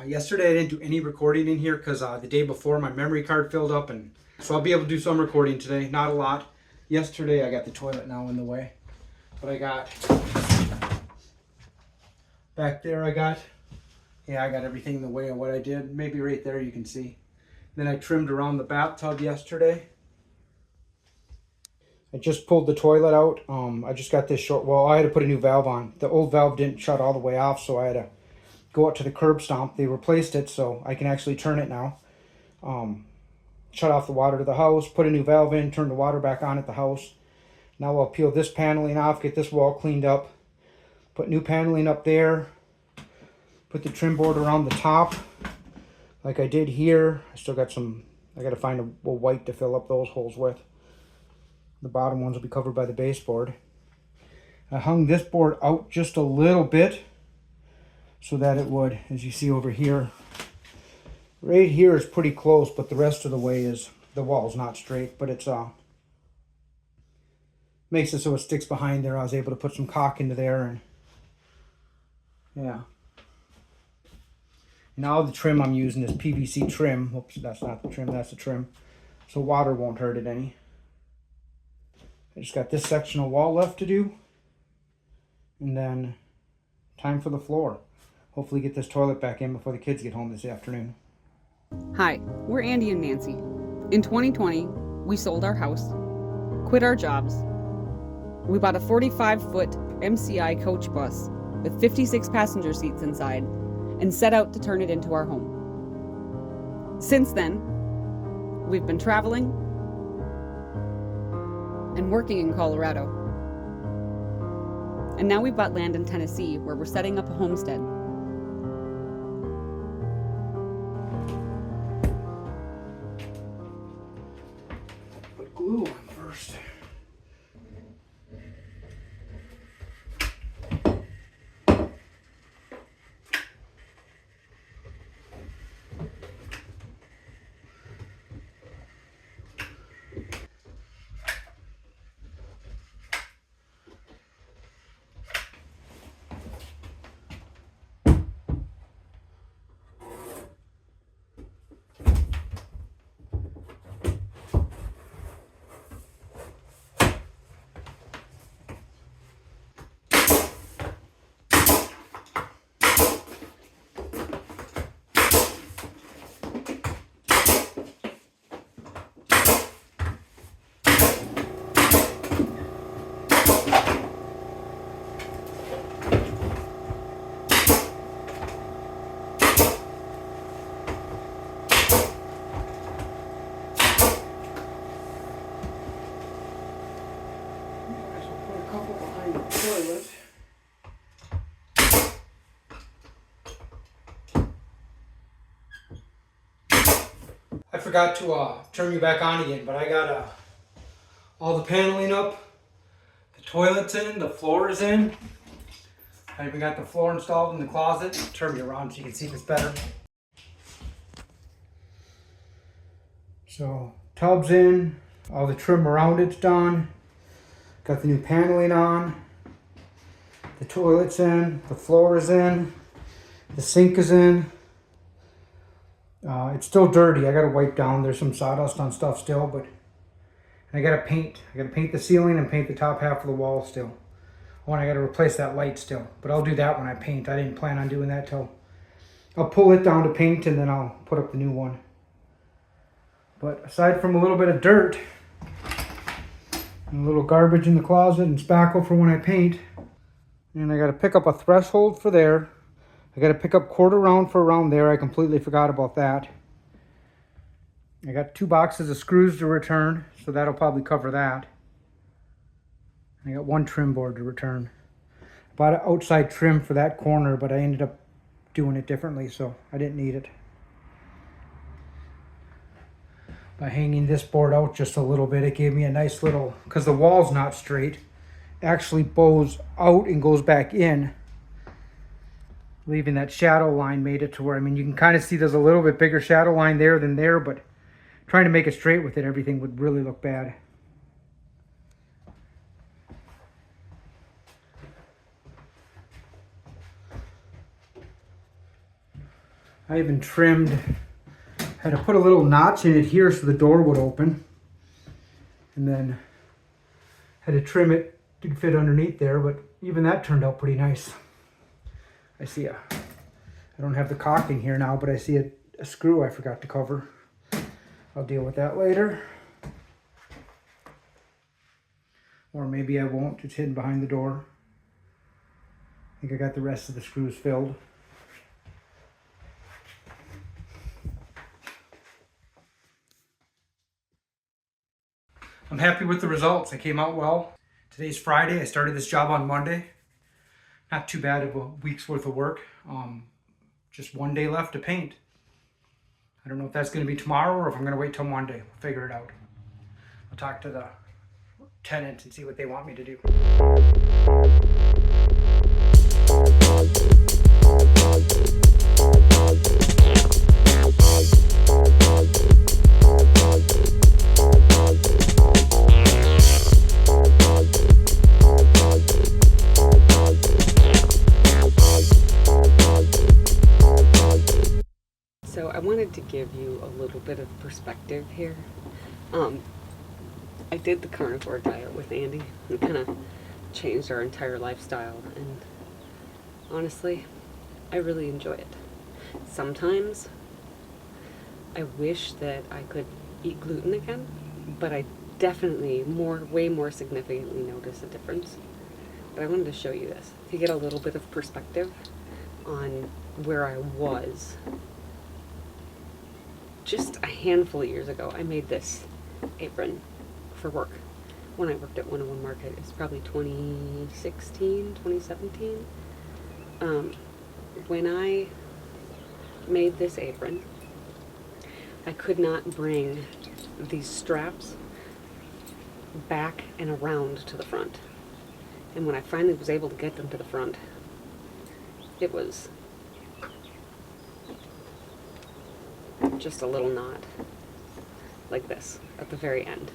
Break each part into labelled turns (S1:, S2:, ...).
S1: Yesterday I didn't do any recording in here because the day before my memory card filled up, and so I'll be able to do some recording today, not a lot. Yesterday I got the toilet now in the way, but I got back there I got everything in the way of what I did. Maybe right there you can see. Then I trimmed around the bathtub yesterday. I just pulled the toilet out. I just got this short, well, I had to put a new valve on. The old valve didn't shut all the way off, so I had to go out to the curb stomp. They replaced it, so I can actually turn it now. Shut off the water to the house, put a new valve in, turn the water back on at the house. Now I'll peel this paneling off, get this wall cleaned up, put new paneling up there, put the trim board around the top like I did here. I still got some, I got to find a white to fill up those holes with. The bottom ones will be covered by the baseboard. I hung this board out just a little bit so that it would, as you see over here, right here is pretty close, but the rest of the way is, the wall's not straight, but it's makes it so it sticks behind there. I was able to put some caulk into there, and yeah. Now the trim I'm using is PVC trim. Oops, that's not the trim, that's the trim. So water won't hurt it any. I just got this section of wall left to do, and then time for the floor. Hopefully get this toilet back in before the kids get home this afternoon.
S2: Hi, we're Andy and Nancy. In 2020, we sold our house, quit our jobs. We bought a 45-foot MCI coach bus with 56 passenger seats inside and set out to turn it into our home. Since then, we've been traveling and working in Colorado. And now we've bought land in Tennessee where we're setting up a homestead.
S1: Put glue on first. Toilet. I forgot to turn you back on again, but I got all the paneling up, the toilet's in, the floor is in. I even got the floor installed in the closet. Turn me around so you can see this better. So tub's in, all the trim around it's done. Got the new paneling on. The toilet's in, the floor is in, the sink is in. It's still dirty. I gotta wipe down. There's some sawdust on stuff still, but I gotta paint. I gotta paint the ceiling and paint the top half of the wall still. Oh, and I gotta replace that light still, but I'll do that when I paint. I didn't plan on doing that till I'll pull it down to paint, and then I'll put up the new one. But aside from a little bit of dirt and a little garbage in the closet and spackle for when I paint, and I got to pick up a threshold for there. I got to pick up quarter round for around there. I completely forgot about that. I got 2 boxes of screws to return, so that'll probably cover that. I got 1 trim board to return. I bought an outside trim for that corner, but I ended up doing it differently, so I didn't need it. By hanging this board out just a little bit, it gave me a nice little, because the wall's not straight, actually bows out and goes back in, leaving that shadow line made it to where, I mean, you can kind of see there's a little bit bigger shadow line there than there, but trying to make it straight with it, everything would really look bad. I even trimmed, had to put a little notch in it here so the door would open. And then had to trim it to fit underneath there, but even that turned out pretty nice. I see I don't have the caulking here now, but I see a screw I forgot to cover. I'll deal with that later. Or maybe I won't, it's hidden behind the door. I think I got the rest of the screws filled. I'm happy with the results. They came out well. Today's Friday. I started this job on Monday. Not too bad of a week's worth of work. Just one day left to paint. I don't know if that's going to be tomorrow or if I'm going to wait till Monday. We'll figure it out. I'll talk to the tenant and see what they want me to do.
S2: So I wanted to give you a little bit of perspective here. I did the carnivore diet with Andy and kind of changed our entire lifestyle, and honestly, I really enjoy it. Sometimes I wish that I could eat gluten again, but I definitely way more significantly notice a difference. But I wanted to show you this to get a little bit of perspective on where I was. Just a handful of years ago, I made this apron for work when I worked at 101 Market. It's probably 2016, 2017. When I made this apron, I could not bring these straps back and around to the front. And when I finally was able to get them to the front, it was just a little knot like this at the very end.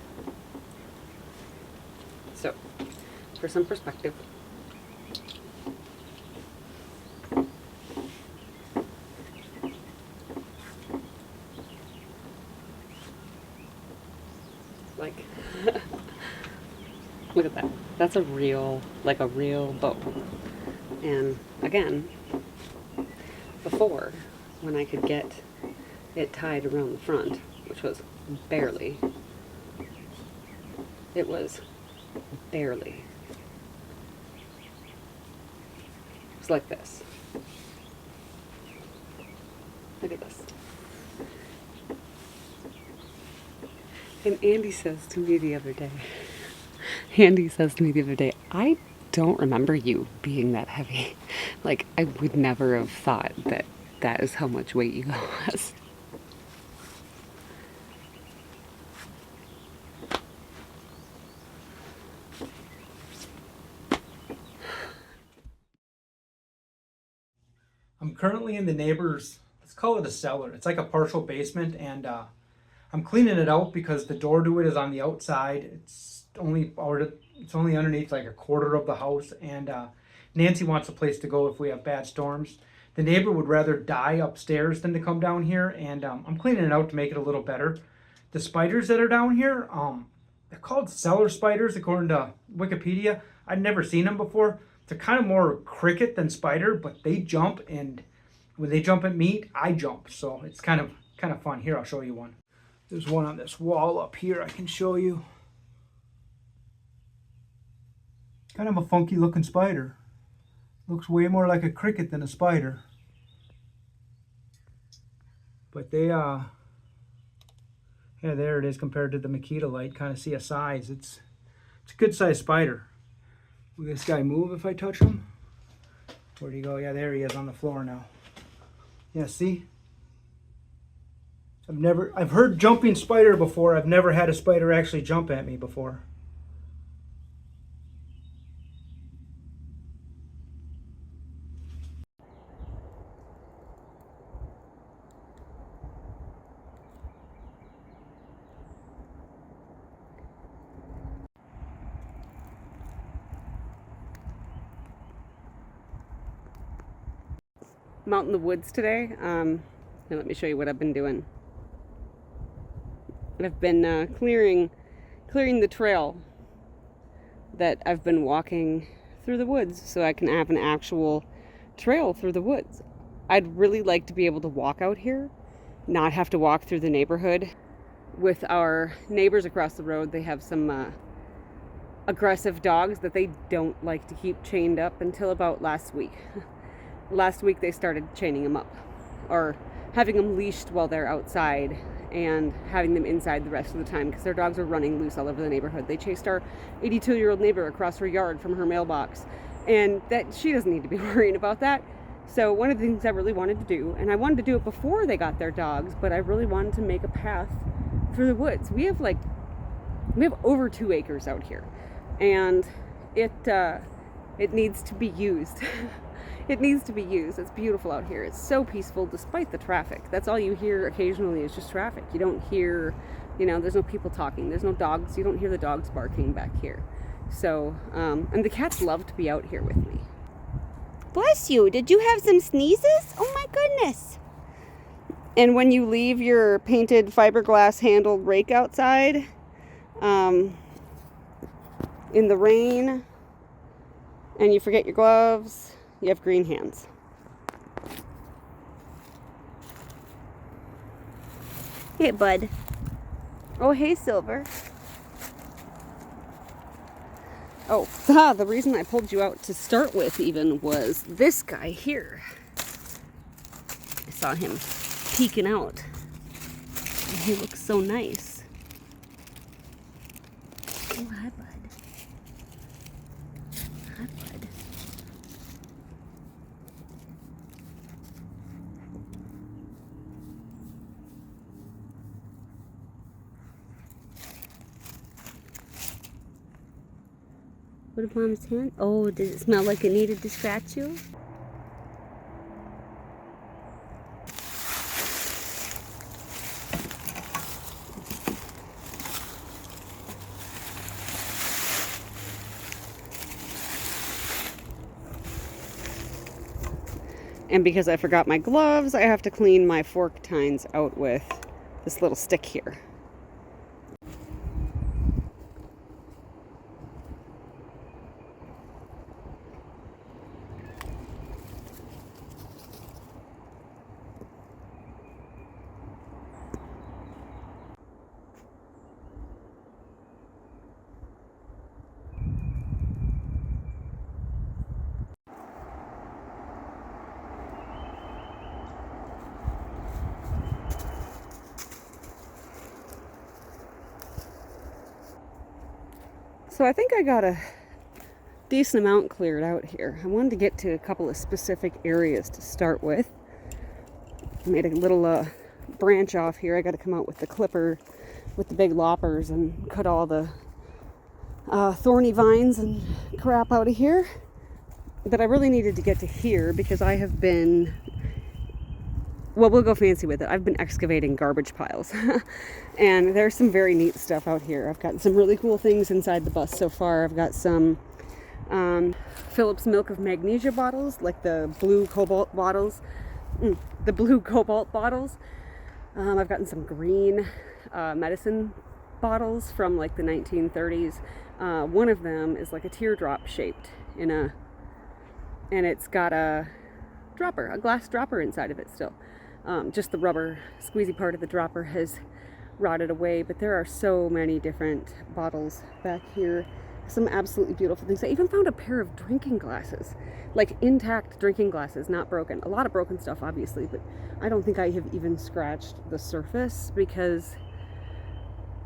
S2: So, for some perspective, like, look at that. That's a real bow. And again, before, when I could get it tied around the front, which was barely. It was barely. It was like this. Look at this. And Andy says to me the other day, I don't remember you being that heavy. Like, I would never have thought that that is how much weight you lost.
S1: I'm currently in the neighbor's, let's call it a cellar. It's like a partial basement, and I'm cleaning it out because the door to it is on the outside. It's only underneath like a quarter of the house, and Nancy wants a place to go if we have bad storms. The neighbor would rather die upstairs than to come down here, and I'm cleaning it out to make it a little better. The spiders that are down here, they're called cellar spiders according to Wikipedia. I'd never seen them before. They're kind of more cricket than spider, but they jump, and when they jump at meat, I jump. So it's kind of fun. Here, I'll show you one. There's one on this wall up here I can show you. Kind of a funky looking spider. Looks way more like a cricket than a spider. But they, yeah, there it is compared to the Makita light. Kind of see a size. It's a good sized spider. Will this guy move if I touch him? Where'd he go? Yeah, there he is on the floor now. Yeah, see? I've heard jumping spider before. I've never had a spider actually jump at me before.
S2: I'm out in the woods today. Now let me show you what I've been doing. I've been clearing the trail that I've been walking through the woods so I can have an actual trail through the woods. I'd really like to be able to walk out here, not have to walk through the neighborhood. With our neighbors across the road, they have some aggressive dogs that they don't like to keep chained up until about last week. Last week they started chaining them up, or having them leashed while they're outside and having them inside the rest of the time because their dogs were running loose all over the neighborhood. They chased our 82-year-old neighbor across her yard from her mailbox, and that she doesn't need to be worrying about that. So one of the things I really wanted to do, and I wanted to do it before they got their dogs, but I really wanted to make a path through the woods. We have over 2 acres out here, and it needs to be used. It needs to be used. It's beautiful out here. It's so peaceful despite the traffic. That's all you hear occasionally is just traffic. You don't hear, there's no people talking. There's no dogs. You don't hear the dogs barking back here. So, and the cats love to be out here with me.
S3: Bless you. Did you have some sneezes? Oh my goodness.
S2: And when you leave your painted fiberglass handled rake outside, in the rain, and you forget your gloves, you have green hands.
S3: Hey, bud. Oh, hey, Silver.
S2: Oh, the reason I pulled you out to start with even was this guy here. I saw him peeking out. And he looks so nice.
S3: Oh, hi, bud. Hi, bud. What if Mom's hand? Oh, does it smell like it needed to scratch you?
S2: And because I forgot my gloves, I have to clean my fork tines out with this little stick here. So I think I got a decent amount cleared out here. I wanted to get to a couple of specific areas to start with. I made a little branch off here. I got to come out with the clipper with the big loppers and cut all the thorny vines and crap out of here. But I really needed to get to here because I have been, well, we'll go fancy with it. I've been excavating garbage piles. And there's some very neat stuff out here. I've got some really cool things inside the bus so far. I've got some Phillips Milk of Magnesia bottles, like the blue cobalt bottles. I've gotten some green medicine bottles from like the 1930s. One of them is like a teardrop shaped and it's got a glass dropper inside of it still. Just the rubber squeezy part of the dropper has rotted away, but there are so many different bottles back here. Some absolutely beautiful things. I even found a pair of drinking glasses, like intact drinking glasses, not broken. A lot of broken stuff, obviously, but I don't think I have even scratched the surface because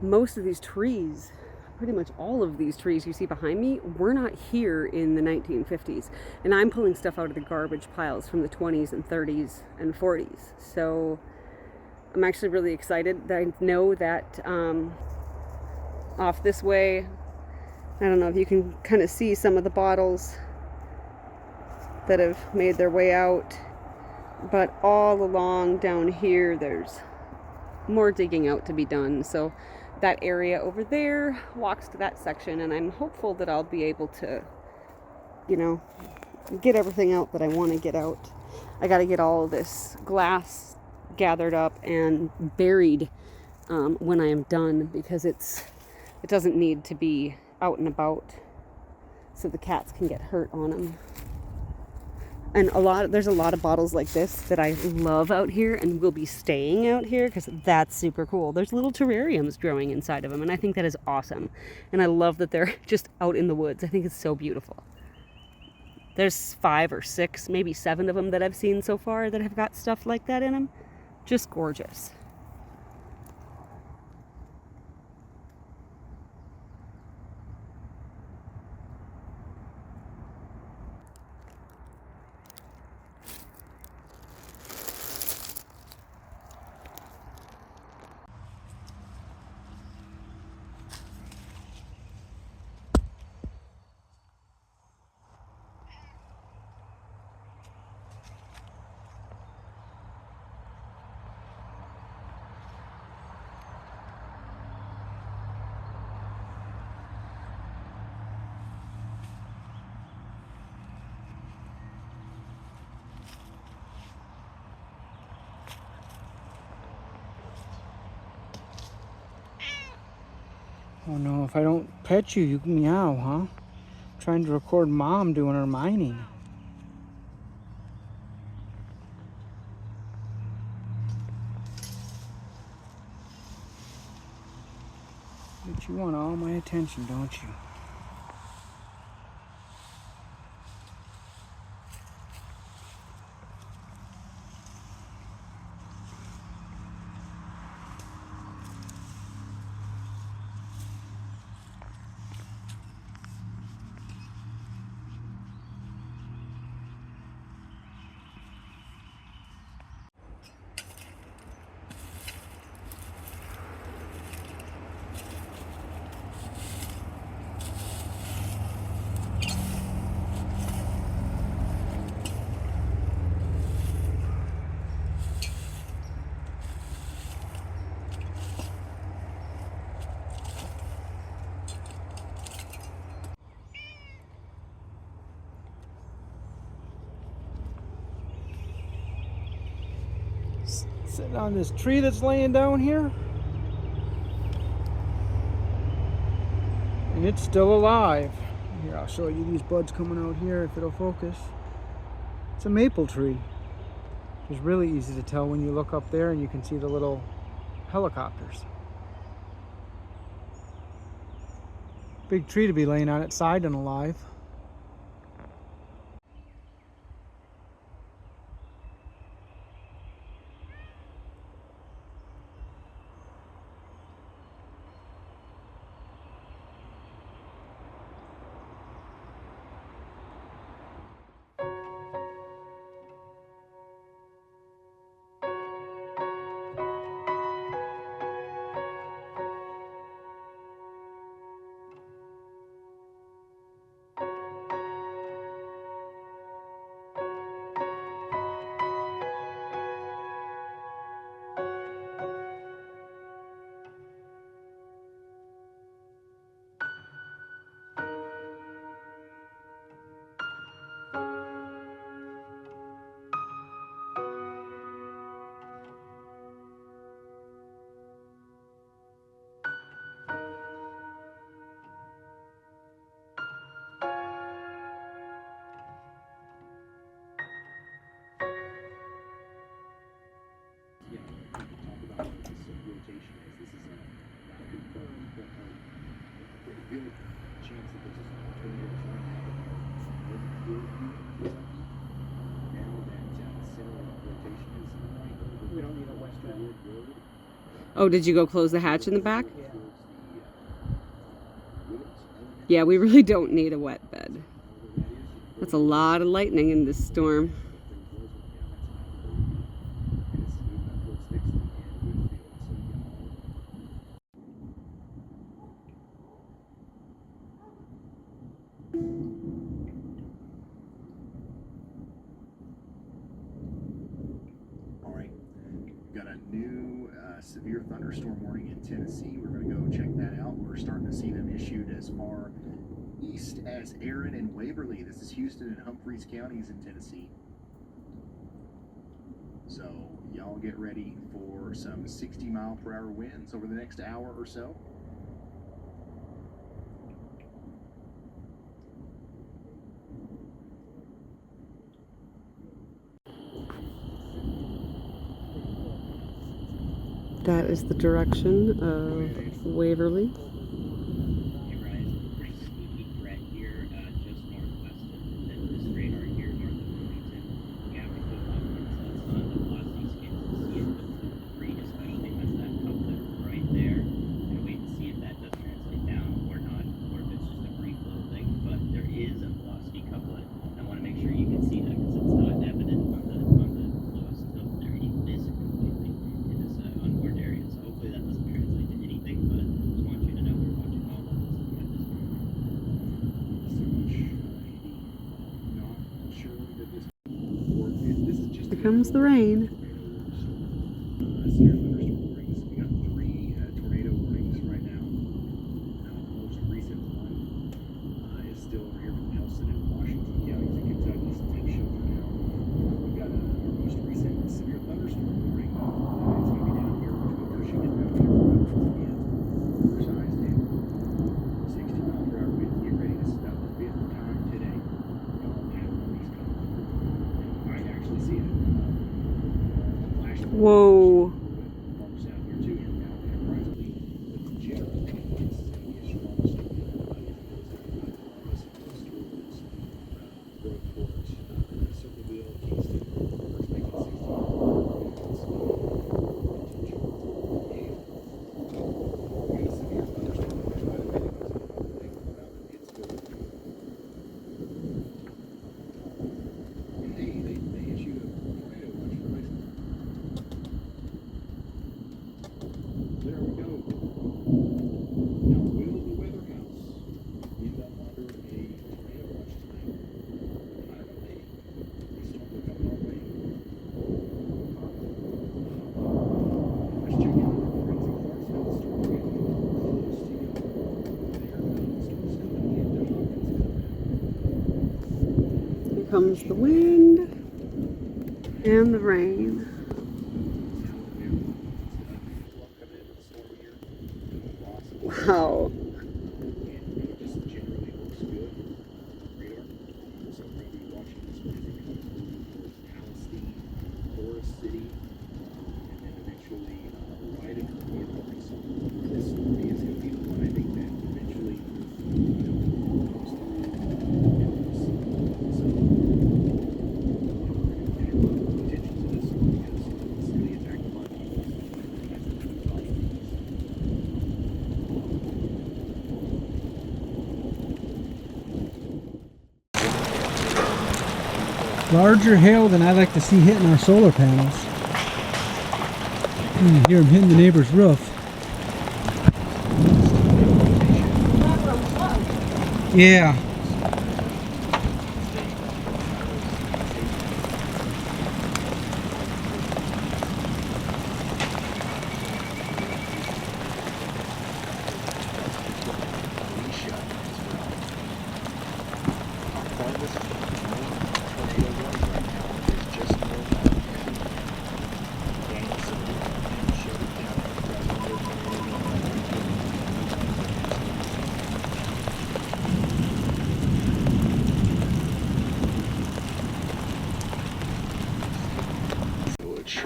S2: most of these trees, pretty much all of these trees you see behind me, were not here in the 1950s. And I'm pulling stuff out of the garbage piles from the 20s and 30s and 40s. So I'm actually really excited that I know that off this way, I don't know if you can kind of see some of the bottles that have made their way out, but all along down here there's more digging out to be done. So that area over there walks to that section, and I'm hopeful that I'll be able to, get everything out that I want to get out. I got to get all of this glass gathered up and buried when I am done, because it doesn't need to be out and about so the cats can get hurt on them. And there's a lot of bottles like this that I love out here and will be staying out here because that's super cool. There's little terrariums growing inside of them, and I think that is awesome. And I love that they're just out in the woods. I think it's so beautiful. There's 5 or 6, maybe 7 of them that I've seen so far that have got stuff like that in them. Just gorgeous.
S1: Oh no, if I don't pet you, you can meow, huh? Trying to record Mom doing her mining. But you want all my attention, don't you? Sitting on this tree that's laying down here. And it's still alive. Here, I'll show you these buds coming out here if it'll focus. It's a maple tree. It's really easy to tell when you look up there and you can see the little helicopters. Big tree to be laying on its side and alive.
S2: Oh, did you go close the hatch in the back? Yeah, we really don't need a wet bed. That's a lot of lightning in this storm.
S4: All right, got a new severe thunderstorm warning in Tennessee. We're going to go check that out. We're starting to see them issued as far east as Aaron and Waverly. This is Houston and Humphreys counties in Tennessee. So y'all get ready for some 60-mile-per-hour winds over the next hour or so.
S2: That is the direction of Waverly.
S5: Pretty sneaky threat here, just northwest of this radar here, north of Bloomington. You have to go up into the velocity scale to see it with some debris, especially with that couplet right there. And wait to see if that does translate down or not, or if it's just a brief little thing. But there is a velocity couplet. I want to make sure you can see that because it's not evident on the lowest tilt there. You miss it completely in this unmoored area. So hopefully that doesn't translate to anything, but I just want you to know we're watching all of this at this moment.
S4: Not sure that this is just
S2: Here comes the rain.
S4: severe thunderstorm warnings. We got 3 tornado warnings right now. The most recent one is still over here from Nelson and Washington counties in Kentucky. So take shelter now. We've got our most recent severe thunderstorm warning. It's going to be down here between Cushing and Mount Vernon. Oversized and 60-mile-per-hour winds. Get ready. This is about the 5th time today. Y'all have one of these coming through. And you might actually see it.
S2: Whoa.
S4: There we go. Now, will the weather house end up under a tornado watch tonight? I don't know. These storms are coming our way. Let's check in with our friends in Clarksville. The storm is getting close to you. There, the storm's coming into Hopkins.
S2: Here comes the wind and the rain. Wow.
S4: Just generally looks good. Radar. So we're going to be watching this one as it comes through Palestine, Forest City, and then eventually right into the North. So this story is going to be the one I think that eventually comes through Memphis. So we're going to pay a lot of attention to this one because it's really attacked a lot of people. That's the problem.
S1: Larger hail than I like to see hitting our solar panels. You can hear them hitting the neighbor's roof. Yeah.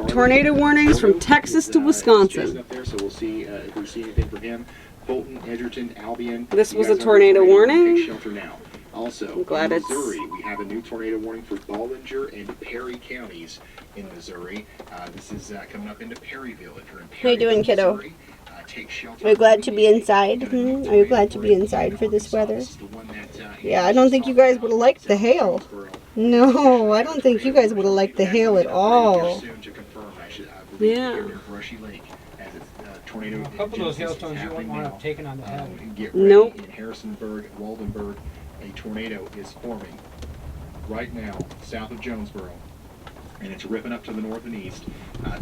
S2: Tornado warnings from Texas to Wisconsin.
S4: Up there, so we'll see if we see anything from him. Fulton, Edgerton, Albion.
S2: This was
S4: You
S2: a
S4: guys
S2: tornado
S4: are
S2: warning.
S4: Take shelter now. Also,
S2: I'm glad
S4: in
S2: it's-
S4: Missouri, we have a new tornado warning for Ballinger and Perry counties in Missouri. This is coming up into Perryville. If you're in Perryville,
S3: How you doing, kiddo?
S4: Missouri, take shelter.
S3: Are you glad to be inside? Are you glad to be inside for this weather? Yeah, I don't think you guys would have liked the hail. No, I don't think you guys would have liked the hail at all.
S2: Yeah.
S1: A couple of those hailstones you wouldn't want to have taken on the head.
S4: Get ready.
S2: Nope.
S4: In Harrisonburg, Waldenburg, a tornado is forming right now south of Jonesboro, and it's ripping up to the north and east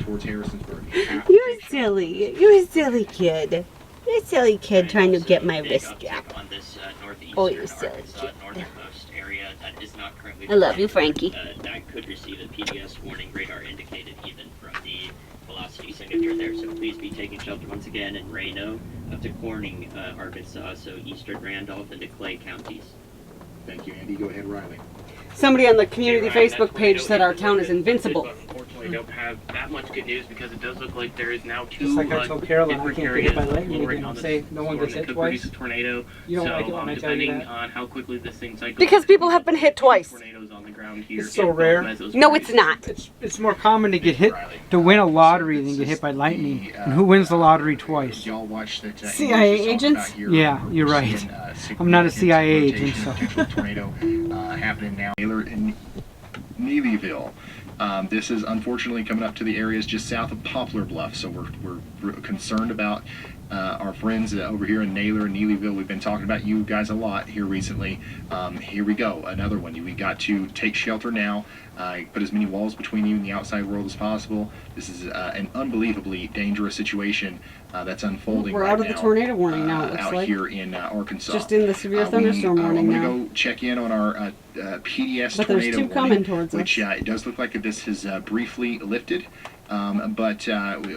S4: towards Harrisonburg.
S3: You're silly. You're a silly kid. You're a silly kid trying to get my wrist strap.
S5: On this northeastern
S3: Oh, you're silly
S5: Arkansas,
S3: kid.
S5: northernmost area that is not currently.
S3: I love you, Frankie.
S5: That could receive a PDS warning, radar indicated even from the the velocity signature there. So please be taking shelter once again in Reno up to Corning, Arkansas, so eastern Randolph into Clay counties.
S4: Thank you, Andy. Go ahead, Riley.
S2: Somebody on the community Facebook page said our town is invincible.
S6: Unfortunately, don't have that much good news because it does look like there is now two
S1: Just like I told Carolyn, I
S6: different
S1: can't get hit by
S6: areas
S1: lightning
S6: lowering
S1: again.
S6: on this
S1: Say no one
S6: storm
S1: gets
S6: that
S1: hit
S6: could
S1: twice.
S6: produce a tornado.
S1: You don't
S6: so,
S1: like it when I tell you
S6: depending
S1: that?
S6: on how quickly this thing cycles.
S2: Because people have been hit twice.
S6: Tornadoes on the ground here
S1: It's so
S6: in
S1: rare.
S6: Mesos
S2: No,
S6: Creek.
S2: it's not.
S1: It's more common to get hit, to win a lottery than get hit by lightning. And who wins the lottery twice?
S4: Y'all watch that
S3: CIA agents?
S1: Yeah, you're right. I'm not a CIA agent, so.
S4: Tornado happening now. Taylor and Neelyville. This is unfortunately coming up to the areas just south of Poplar Bluff, so we're concerned about our friends over here in Naylor and Neelyville. We've been talking about you guys a lot here recently. Here we go, another one. We got to take shelter now. Put as many walls between you and the outside world as possible. This is an unbelievably dangerous situation that's unfolding
S2: We're
S4: right
S2: out of
S4: now,
S2: the tornado warning now, it looks
S4: out
S2: like.
S4: here in Arkansas.
S2: Just in the severe thunderstorm warning
S4: I'm
S2: now.
S4: going to go check in on our PDS
S2: But there's
S4: tornado
S2: two
S4: warning,
S2: coming towards
S4: which
S2: us.
S4: it does look like that this has briefly lifted. But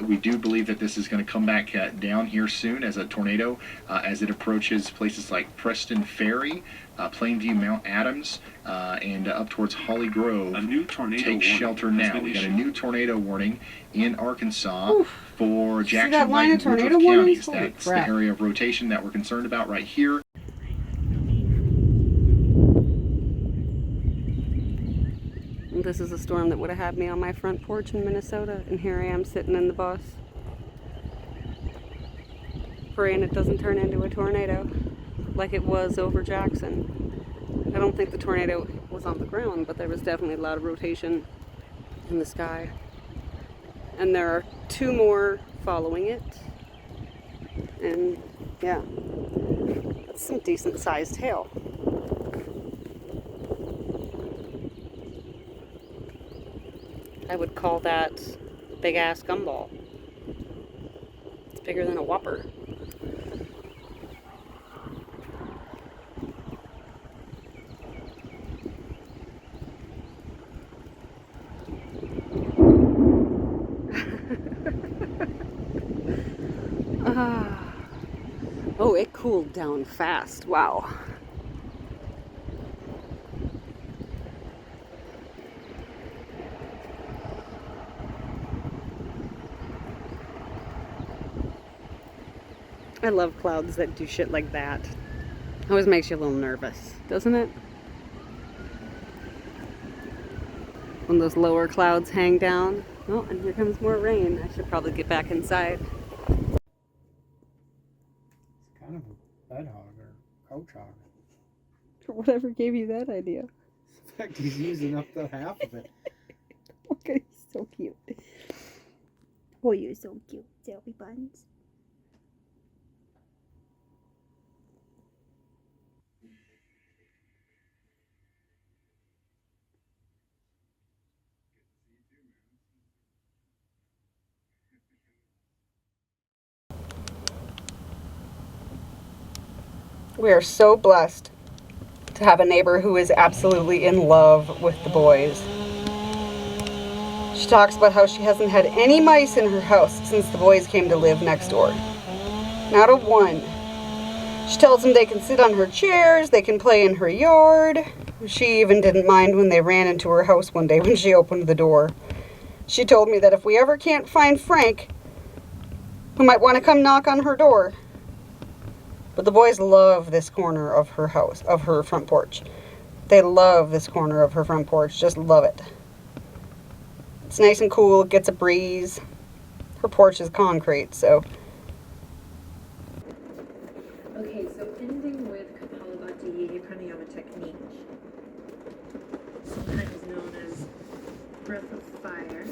S4: we do believe that this is going to come back down here soon as a tornado as it approaches places like Preston Ferry, Plainview, Mount Adams, and up towards Holly Grove.
S7: A new tornado
S4: Take
S7: warning
S4: shelter
S7: has
S4: now.
S7: been
S4: We got a
S7: issued.
S4: new tornado warning in Arkansas
S2: Oof.
S4: for
S2: See
S4: Jackson,
S2: that line
S4: White,
S2: of
S4: and Woodruff
S2: tornado warnings?
S4: counties.
S2: Holy
S4: That's
S2: crap.
S4: the area of rotation that we're concerned about right here.
S2: This is a storm that would have had me on my front porch in Minnesota, and here I am sitting in the bus. Praying it doesn't turn into a tornado like it was over Jackson. I don't think the tornado was on the ground, but there was definitely a lot of rotation in the sky. And there are two more following it. And yeah, that's some decent sized hail. I would call that big ass gumball. It's bigger than a whopper. Oh, it cooled down fast. Wow. I love clouds that do shit like that. Always makes you a little nervous, doesn't it? When those lower clouds hang down. Oh, and here comes more rain. I should probably get back inside.
S1: It's kind of a bed hog or couch hog.
S2: Whatever gave you that idea.
S1: In fact, he's using up the half of it.
S2: Okay, so cute.
S3: Oh, you're so cute, Shelby Buns.
S2: We are so blessed to have a neighbor who is absolutely in love with the boys. She talks about how she hasn't had any mice in her house since the boys came to live next door. Not a one. She tells them they can sit on her chairs, they can play in her yard. She even didn't mind when they ran into her house one day when she opened the door. She told me that if we ever can't find Frank, we might want to come knock on her door. But the boys love this corner of her house, of her front porch. They love this corner of her front porch, just love it. It's nice and cool, it gets a breeze. Her porch is concrete, so.
S8: Okay, so ending with Kapalabhati pranayama technique, sometimes known as breath of fire.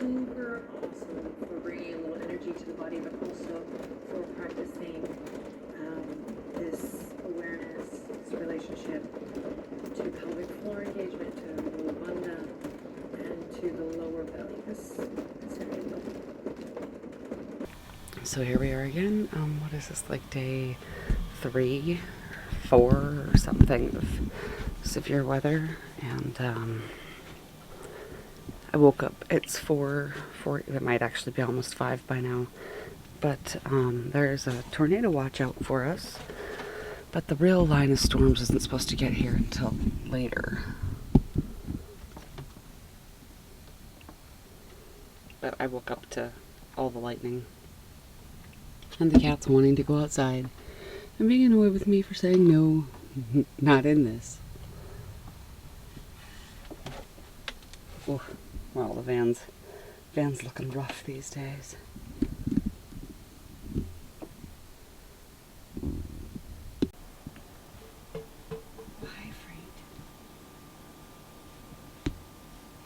S8: Super awesome for bringing a little energy to the body, but also for practicing this awareness, this relationship to pelvic floor engagement, to the bandha, and to the lower belly. This area.
S2: So here we are again. What is this, like day 3, 4 or something of severe weather? And I woke up, it's 4, it might actually be almost 5 by now. But there's a tornado watch out for us. But the real line of storms isn't supposed to get here until later. But I woke up to all the lightning. And the cats wanting to go outside. And being annoyed with me for saying no, not in this. Oh, well, the van's looking rough these days. Hi, Frank.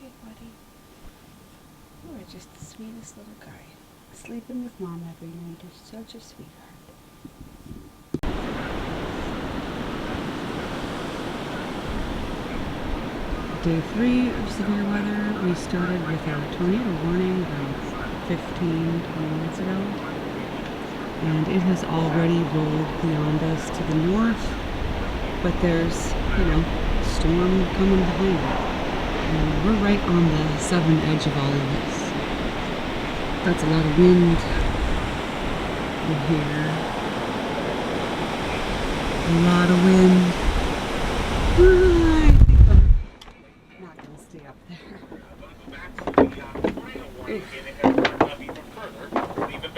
S2: Hey, buddy. You are just the sweetest little guy. Sleeping with Mom every night is such a sweetheart. Day 3 of severe weather. We started with a tornado warning about 15-20 minutes ago. And it has already rolled beyond us to the north. But there's, storm coming behind it. And we're right on the southern edge of all of this. That's a lot of wind in here. A lot of wind. I think I'm not going to stay up there.
S7: Even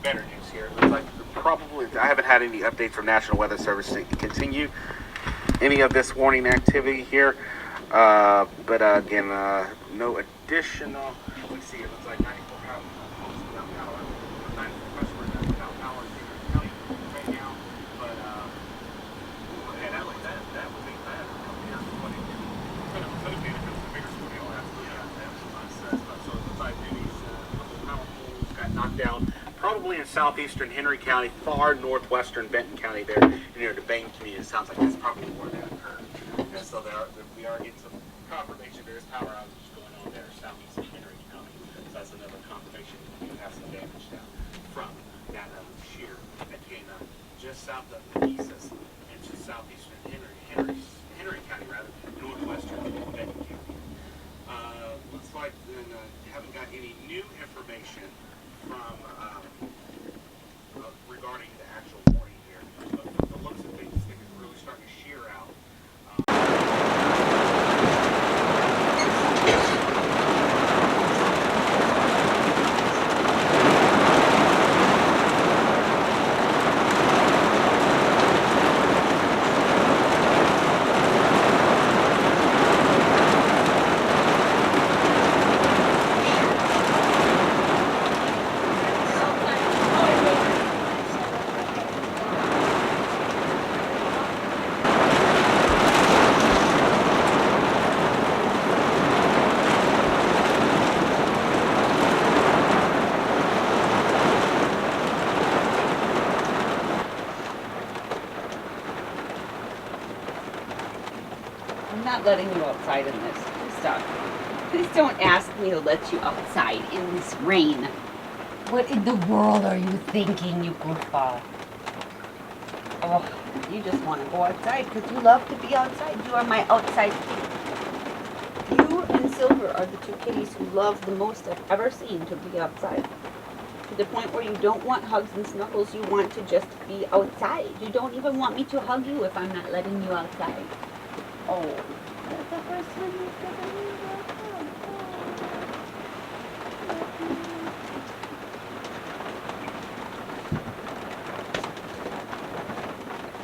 S7: better news here. It looks like probably, I haven't had any updates from National Weather Service to continue any of this warning activity here. But again, no additional. Let's see, it looks like 94 power. Without power. 94 customers without power in County right now. But yeah, that was bad. Could have been a bigger tornado. Absolutely. So it looks like these couple power poles got knocked down. Probably in southeastern Henry County, far northwestern Benton County there, near the Bain community. It sounds like that's probably where that occurred. And so we are getting some confirmation there is power outages going on there southeastern Henry County. So that's another confirmation that we have some damage down from that shear that came just south of East into southeastern Henry County, rather, northwestern Benton County. Looks like haven't got any new information from regarding the actual warning here. But from the looks of things, this thing is really starting to shear out.
S2: I'm not letting you outside in this. Please stop. Please don't ask me to let you outside in this rain. What in the world are you thinking, you goofball? Oh, you just want to go outside because you love to be outside. You are my outside kitty. You and Silver are the two kitties who love the most I've ever seen to be outside. To the point where you don't want hugs and snuggles, you want to just be outside. You don't even want me to hug you if I'm not letting you outside. Oh, that's the first time you've given me a hug.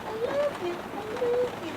S2: I love you. I love you.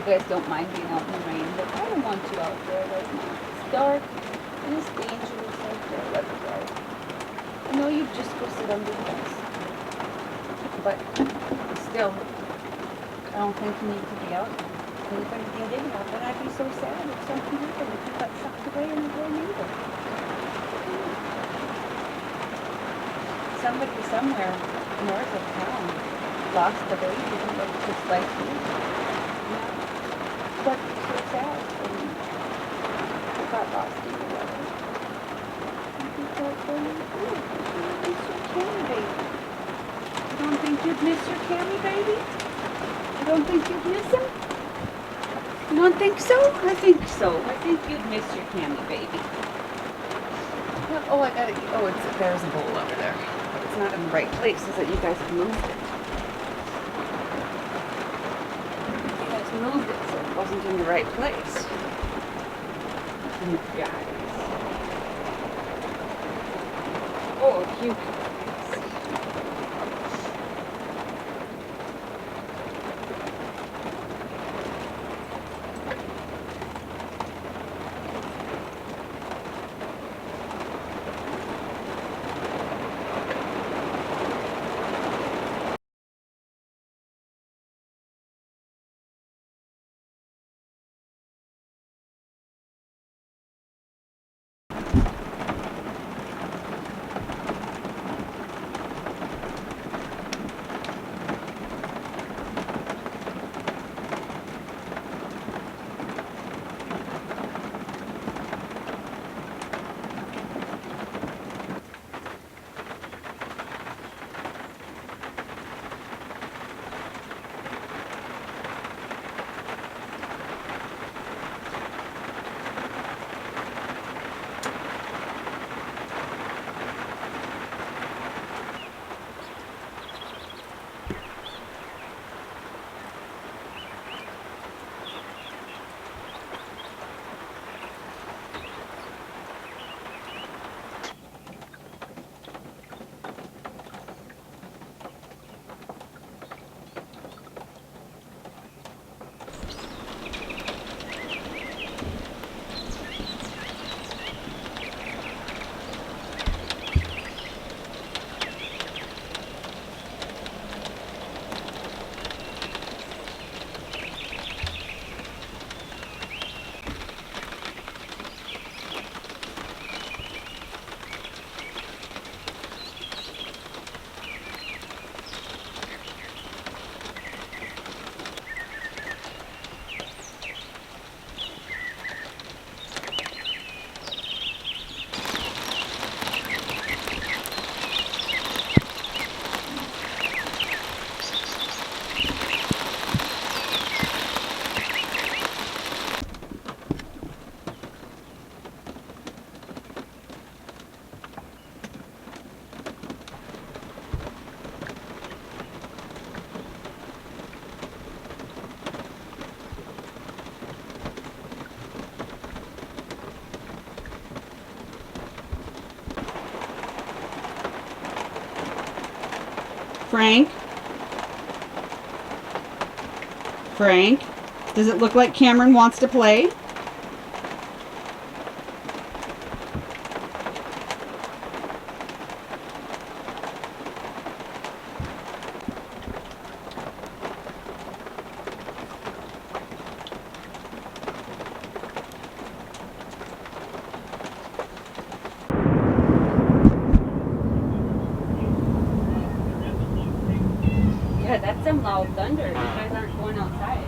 S2: you guys don't mind being out in the rain, but I don't want you out there right now. It's dark and it's dangerous out there. Let it go. I know you just go sit under the fence, but still, I don't think you need to be out there. And if anything did happen, I'd be so sad if something happened if you got sucked away in the tornado. Somebody somewhere north of town lost a baby who looked just like you. Yeah. But so sad when you got lost in the weather. You thought, well, you miss your Cammy baby. You don't think you'd miss your Cammy baby? You don't think you'd miss him? You don't think so? I think so. I think you'd miss your Cammy baby. Oh, I gotta. Oh, there's a bowl over there. It's not in the right place, is it? You guys have moved it. You guys moved it, so it wasn't in the right place. You guys. Oh, you guys.
S9: Frank? Frank? Does it look like Cameron wants to play?
S2: Yeah, that's some loud thunder. You guys aren't going outside.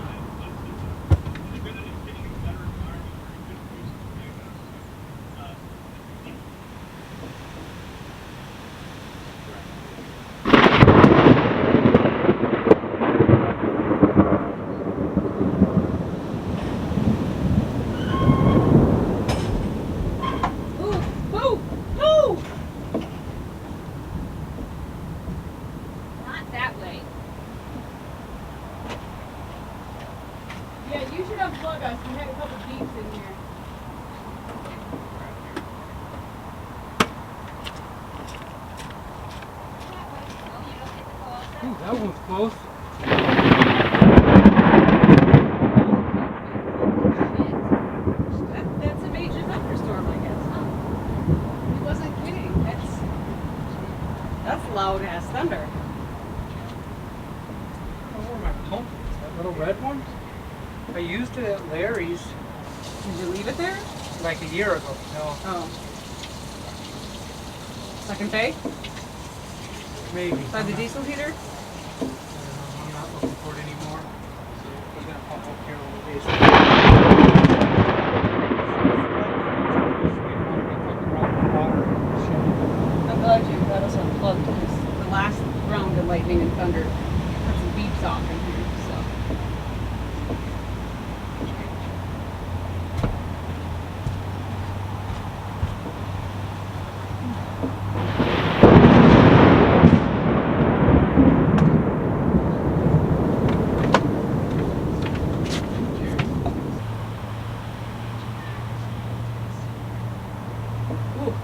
S2: Not that way.
S9: Yeah, you should unplug us. We had a couple beeps in here.
S1: Ooh, that one's close.
S2: loud ass thunder.
S1: Oh, where my pump is, that little red one? I used it at Larry's
S2: Did you leave it there?
S1: like a year ago. No,
S2: Oh. Second pay?
S1: maybe.
S2: By the diesel heater?
S1: I'm not looking for it anymore. So we're gonna pump up here a little bit.
S2: I'm glad you got us unplugged because the last round of lightning and thunder had some beeps off in here, so. Ooh.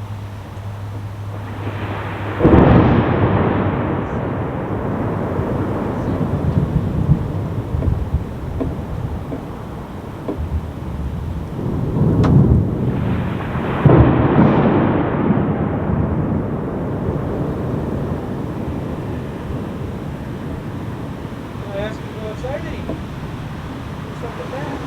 S1: I asked him to go outside and what's up with that?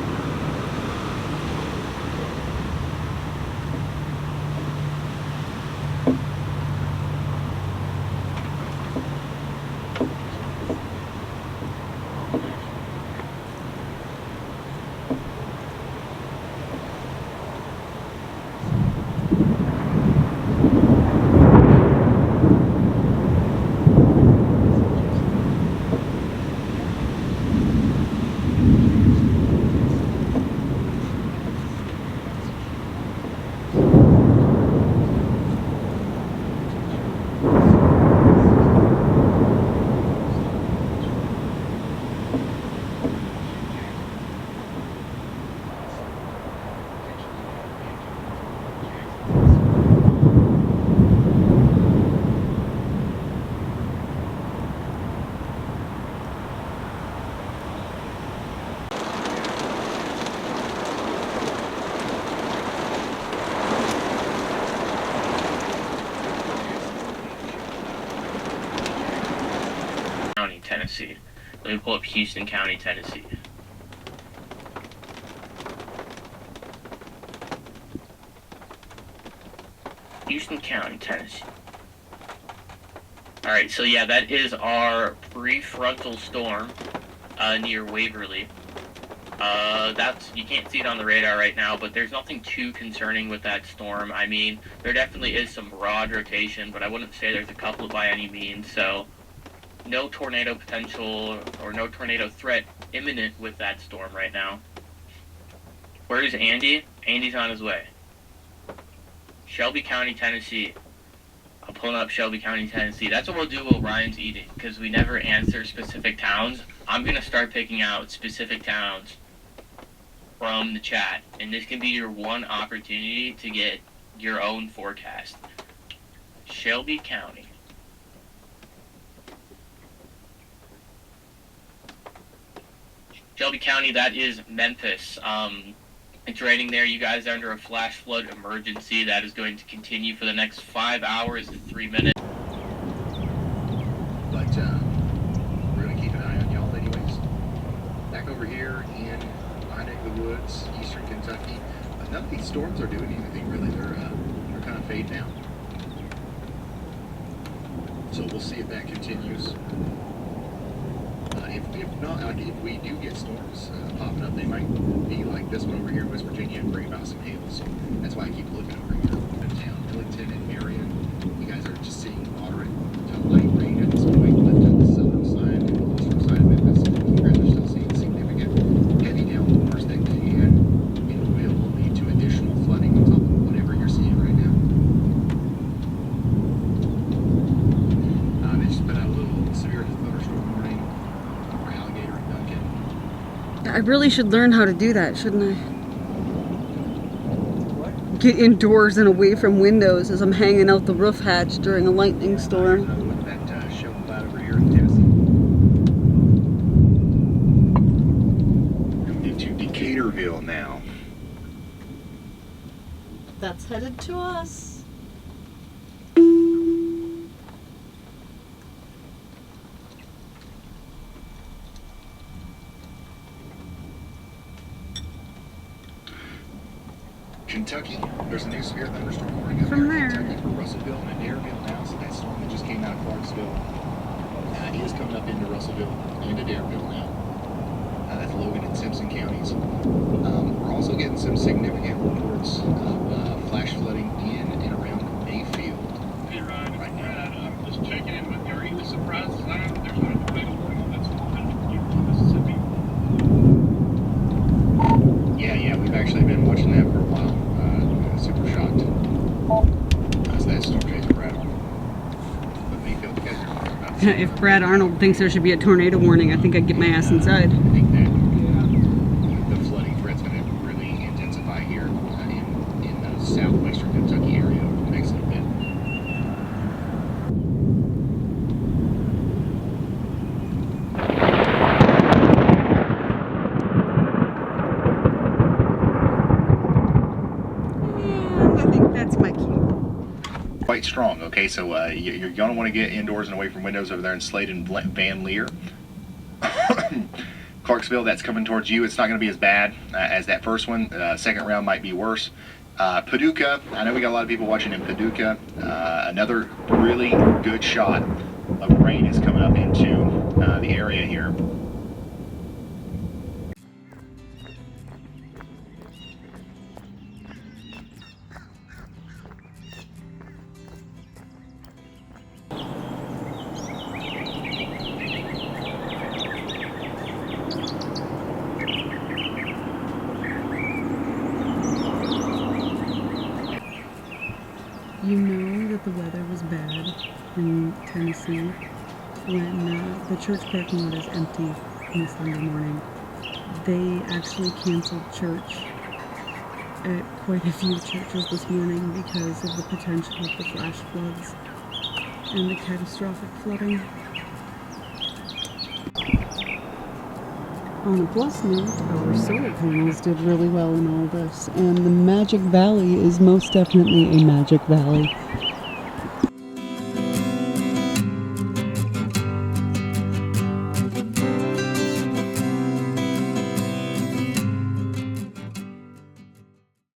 S6: County, Tennessee. Let me pull up Houston County, Tennessee. Houston County, Tennessee. Alright, so yeah, that is our prefrontal storm near Waverly. You can't see it on the radar right now, but there's nothing too concerning with that storm. I mean, there definitely is some broad rotation, but I wouldn't say there's a couple by any means, so no tornado potential or no tornado threat imminent with that storm right now. Where's Andy? Andy's on his way. Shelby County, Tennessee. I'm pulling up Shelby County, Tennessee. That's what we'll do while Ryan's eating, because we never answer specific towns. I'm going to start picking out specific towns from the chat, and this can be your one opportunity to get your own forecast. Shelby County. Shelby County, that is Memphis. It's raining there. You guys are under a flash flood emergency that is going to continue for the next 5 hours and 3 minutes.
S4: But we're going to keep an eye on y'all anyways. Back over here in my neck of the woods, eastern Kentucky, none of these storms are doing anything really. They're kind of fading out. So we'll see if that continues. If not, like if we do get storms popping up, they might be like this one over here in West Virginia and bring about some hail. So that's why I keep looking over here. Down Millington and Marion, you guys are just seeing moderate to light rain at this point. But to the southern side and the eastern side of Memphis, you guys are still seeing significant heavy downpours that can and will lead to additional flooding on top of whatever you're seeing right now. They just put out a little severe thunderstorm warning.
S2: I really should learn how to do that, shouldn't I?
S1: What?
S2: Get indoors and away from windows as I'm hanging out the roof hatch during a lightning storm.
S4: Another one that show cloud over here in Tennessee. Into Decaturville now.
S3: That's headed to us.
S4: Kentucky, there's a new severe thunderstorm warning up
S2: From
S4: there in
S2: there.
S4: Kentucky for Russellville and Adairville now. So that storm that just came out of Clarksville is coming up into Russellville and Adairville now. That's Logan and Simpson counties. We're also getting some significant reports of flash flooding in and around Mayfield.
S10: Hey Ryan, right now. I'm just checking in with you. Are you surprised there's not a tornado warning that's 400 feet from Mississippi?
S4: Yeah, we've actually been watching that for a while. Super shocked. So that storm chaser Brad Arnold. But Mayfield, you guys are about to
S2: If Brad Arnold thinks there should be a tornado warning, I think I'd get my ass inside.
S4: I think that the flooding threat's going to really intensify here in the southwestern Kentucky area over the next little bit.
S2: And I think that's my cue.
S4: Quite strong, okay? So you're going to want to get indoors and away from windows over there in Slade and Van Leer. Clarksville, that's coming towards you. It's not going to be as bad as that first one. Second round might be worse. Paducah, I know we got a lot of people watching in Paducah. Another really good shot of rain is coming up into the area here.
S2: You know that the weather was bad in Tennessee when the church parking lot is empty on a Sunday morning. They actually canceled church at quite a few churches this morning because of the potential of the flash floods and the catastrophic flooding. On a plus note, our solar panels did really well in all this, and the Magic Valley is most definitely a magic valley.